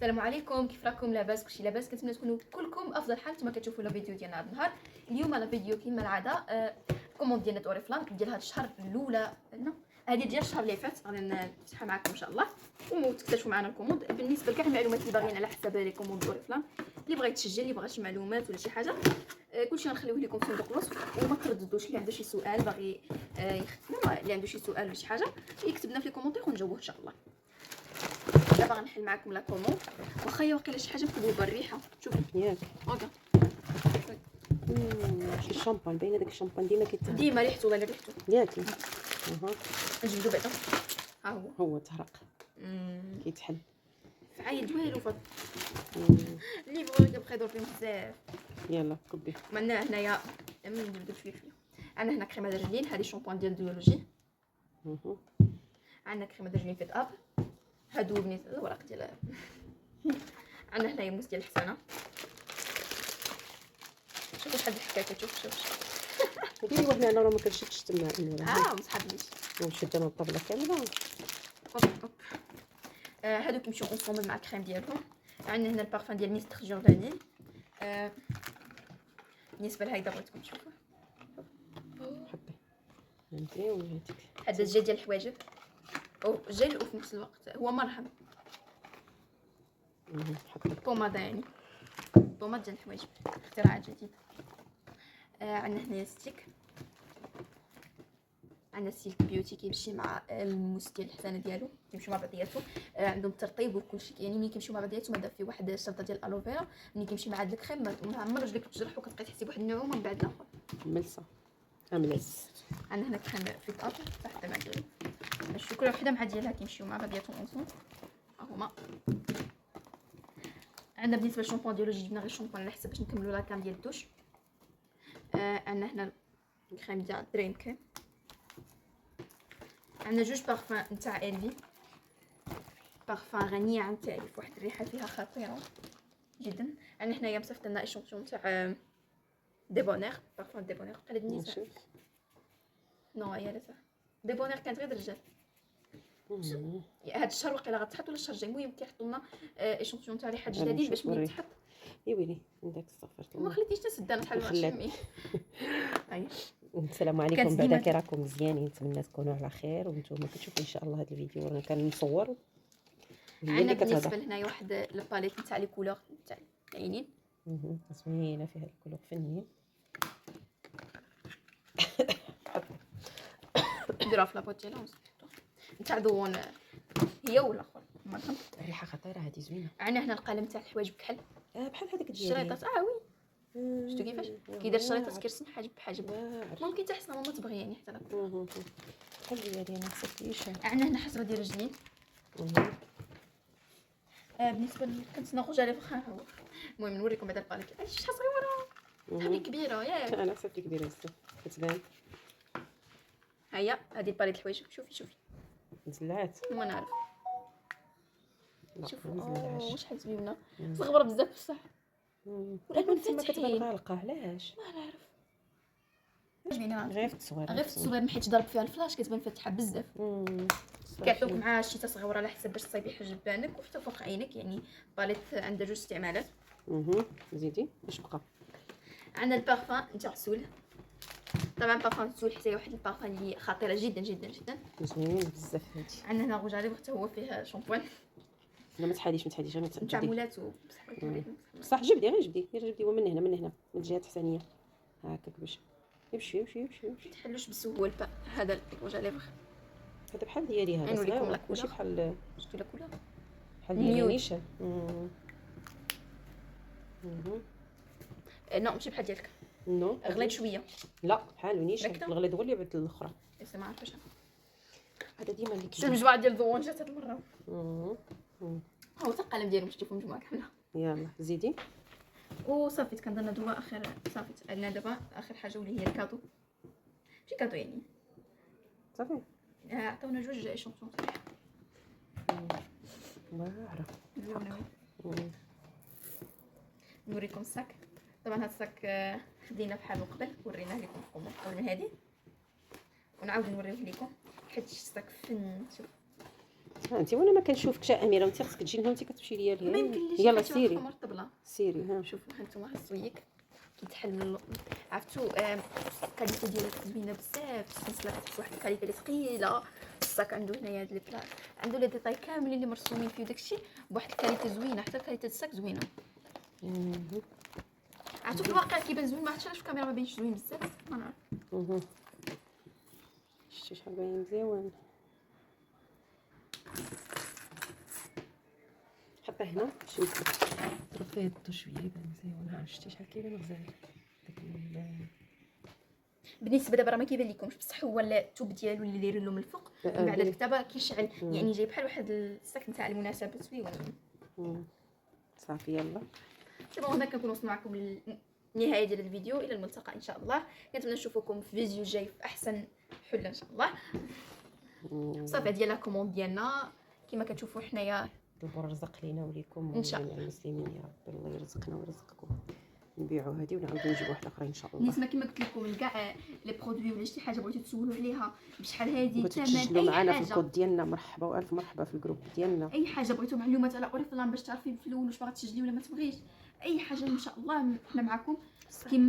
السلام عليكم، كيف راكم؟ لاباس؟ كلشي لاباس؟ كنتمنى تكونوا كلكم افضل حال. نتوما كتشوفوا الفيديو ديالنا هذا النهار. اليوم لا فيديو كيما العاده كوموند ديال اوريفلام ديال هذا الشهر الاولى، هذه ديال الشهر اللي فات غادي نفتحها معكم ان شاء الله وتكتشفوا معنا الكوموند. بالنسبه لكاع المعلومات اللي باغيين على حساب لي كوموند اوريفلام، اللي بغى يتسجل، اللي بغى شي معلومات ولا شي حاجه، كلشي غنخليوه لكم في صندوق الوصف. وما ترددوش، اللي عنده شي سؤال باغي يخدم، اللي عنده شي سؤال ولا شي حاجه يكتبنا في الكومونتير ونجاوبوه ان شاء الله. دابا غنحل معكم لا كوموند. واخا هي واقيلا شي حاجه مكذوبه الريحه، شوفي ياك اوكي. شي الشامبان باينه داك الشامبان ديما كيتهرق ديما ريحته والله ريحته ياك. اها نجبدو بعدا. ها هو تهرق هو كيتحل فعايد والو فات اللي بغا كيبقى يدور فيهم بزاف. يلا كبي. عندنا هنايا نجبدو شويه شويه. عندنا هنا كريمه الرجلين، هذه شامبوان ديال ديولوجي. عندنا كريمه الرجلين فيت اب، هادو بنيت الوراق ديال عندنا هنايا موس ديال الحسنه. شوفوا شحال الحكايه كتشوف. شوف ديري واحد انا راه ما كنشدش تما مصحابنيش ونشد انا الطبله كامله. اوب هادو كيمشيو اونصومبل مع الكريم ديالهم. عندنا هنا البارفان ديال ميستر جورداني. بالنسبه لهايدا بغيتكم تشوفوا، حطي انتي وهاتيك. هذا الجل ديال الحواجب او جل، وفي نفس الوقت هو مرهم. حطي بوماده، يعني بوماد ديال الحواجب، اختراع جديد. عندنا هنايا ستيك، عندنا سيلك بيوتي كيمشي مع الموس ديال الحسانه ديالو، كيمشيو مع بعضياتهم. عندهم الترطيب وكلشي، يعني ملي كيمشيو مع بعضياتهم هذا فيه واحد الشرطه ديال الالوفيرا، ملي كيمشي مع هاد الكريم ما عمر رجلك تجرح وكتبقاي تحسي بواحد النعومه من بعد الاخر. ملسه ملس. عندنا هنا كريم فيت اب واحده مع ديالو، شوف كل وحده مع ديالها كيمشيو مع بعضياتهم اونصون. ها هما. عندنا بالنسبه للشامبوان ديالو جبنا غير الشامبوان على حسب باش نكملوا لا كام ديال الدوش. عندنا هنا الكريم ديال دريم كريم. عندنا جوج بارفان نتاع الفي، بارفان غنيه عن التعريف، واحد الريحه فيها خطيره جدا. عندنا هنايا مصيفط لنا ايشونتيون تاع ديبونير، بارفان ديبونير قلب النساء. نو يا لا ديبونير كانت غير الرجال. هاد الشهر واقيلا غتحط ولا الشهر الجاي، المهم كيحطوا لنا ايشونتيون تاع ريحه جدادين باش ملي تحط. يا ويلي عندك استغفرت الله، ما خليتيش تسد انا شحال نشمي. اي السلام عليكم. بعدا كي راكم مزيانين، نتمنى تكونوا على خير وانتم كتشوفوا ان شاء الله هذا الفيديو انا كنصور. عندنا بالنسبه لهنايا واحد الباليت نتاع لي كولور نتاع العينين زوينه فيها الكولور فنين. نديروها في لابوط ديالها نتاع دوون هي ولا اخر الريحه خطيره هذه زوينه. عندنا هنا القلم تاع الحوايج بكحل، بحال هذاك ديالي الشريطات. وي شفتوا كيفاش كيدير الشريطات كيرسم حاجب بحاجب. ممكن حتى حسن ماما تبغي يعني حتى بحال ديالي انا صافيش. عندنا هنا حجره ديال الرجلين. بالنسبه كنتسنى نخرج عليه فخا هو. المهم نوريكم بعدا الباليت شحال صغيره، هذه كبيره ياك. انا صافي كبيره بزاف كتبان. هيا هذه الباليت الحوايج، شوفي مزلعات. ما نعرف. شوفوا شحال زوينه، صغيره بزاف بصح. والالوان تما كتبان غالقه. علاش ما نعرف، عجبني غير في التصوير. غير في التصوير حيت ضرب فيها الفلاش كتبان فاتحه بزاف. كيعطوك مع شي تصغيره على حسب باش تصايبي حجب بانك وحتى فوق عينك، يعني باليت عندها جوج استعمالات. زيدي واش بقى. عندنا البارفان نتاع السول. طبعا بارفان السول حتى هي واحد البارفان اللي خطيره جدا جدا جدا، زوين بزاف هادي. عندنا هنا غوج عليه حتى هو فيه شامبوان. لا ما تحاليش نتاع مولاتو بصح جبدي غير جبدي ومن هنا من الجهه الثانيه هكاك باش يمشي تحلوش بسهوله. هذا الغوج عليه هذا بحال ديالي هذا صغير ماشي بحال شفتوا لا كولور بحال ديال نيشا. نو ماشي بحال ديالك، نو غليظ شويه. لا بحال نيشا الغليظ هو اللي بعد الاخرى. ما عرفتش هذا ديما اللي شوف مجموعه ديال الضوان جات هاد المره. هو حتى القلم ديالو باش تشوفوا مجموعه كامله. يلا زيدي وصافي كنظن دابا اخر صافي عندنا دابا اخر حاجه واللي هي الكادو. ماشي كادو يعني صافي عطاونا جوج ايشونتيون ما عرف. نوريكم الصاك. طبعا هذا الصاك خدينا بحال من قبل، وريناه لكم في قبل من هذه ونعاود نوريه لكم حيت الصاك فن. شوف انت وانا ما كنشوفكش اميره، وانت خصك تجي لهنا وانت كتمشي ليا ما لهنا. يمكنليش يلا حيت سيري واخا مرطبله. سيري ها. شوفوا هانتوما الصويك كيتحل. عرفتوا الكاليتي ديالها زوينه بزاف، السلسله كتحس واحد الكاليتي اللي ثقيله. الصاك عنده هنايا هاد البلا، عنده لي ديتاي كاملين اللي مرسومين فيه داكشي بواحد الكاليتي زوينه، حتى الكاليتي الصاك زوينه. عرفتوا في الواقع كيبان زوين، ما عرفتش علاش في الكاميرا ما بينش زوين بزاف، ما نعرف. شتي شحال باين مزيان. حطيه هنا شوف ضرب فيه الضو شويه يبان مزيان. شتي شحال كيبان غزال داك بالنسبه دابا راه ما كيبان لكمش، بصح هو التوب ديالو اللي دايرين له من الفوق من بعد الكتابه كيشعل، يعني جاي بحال واحد الساك نتاع المناسبه زوين. صافي يلا. دابا هنا كنكون وصلنا معكم للنهايه ديال الفيديو. الى الملتقى ان شاء الله. كنتمنى نشوفكم في فيديو جاي في احسن حله ان شاء الله. صافي ديال لا كوموند ديالنا كما كتشوفوا حنايا. ربي يرزق لينا وليكم إن شاء وجميع المسلمين يا رب. الله يرزقنا ويرزقكم. نبيعوا هذه ونعاودوا نجيبوا واحده اخرى ان شاء الله. نسمه كما قلت لكم كاع لي برودوي ولا شي حاجه بغيتو تسولوا عليها بشحال هذه بغيتو الثمن، تسجلوا اي معنا في حاجه، الكود ديالنا مرحبا والف مرحبا في الجروب ديالنا. اي حاجه بغيتو معلومات على اوريفلام باش تعرفي في الاول واش باغا تسجلي ولا ما تبغيش، اي حاجه ان شاء الله حنا معكم. كيما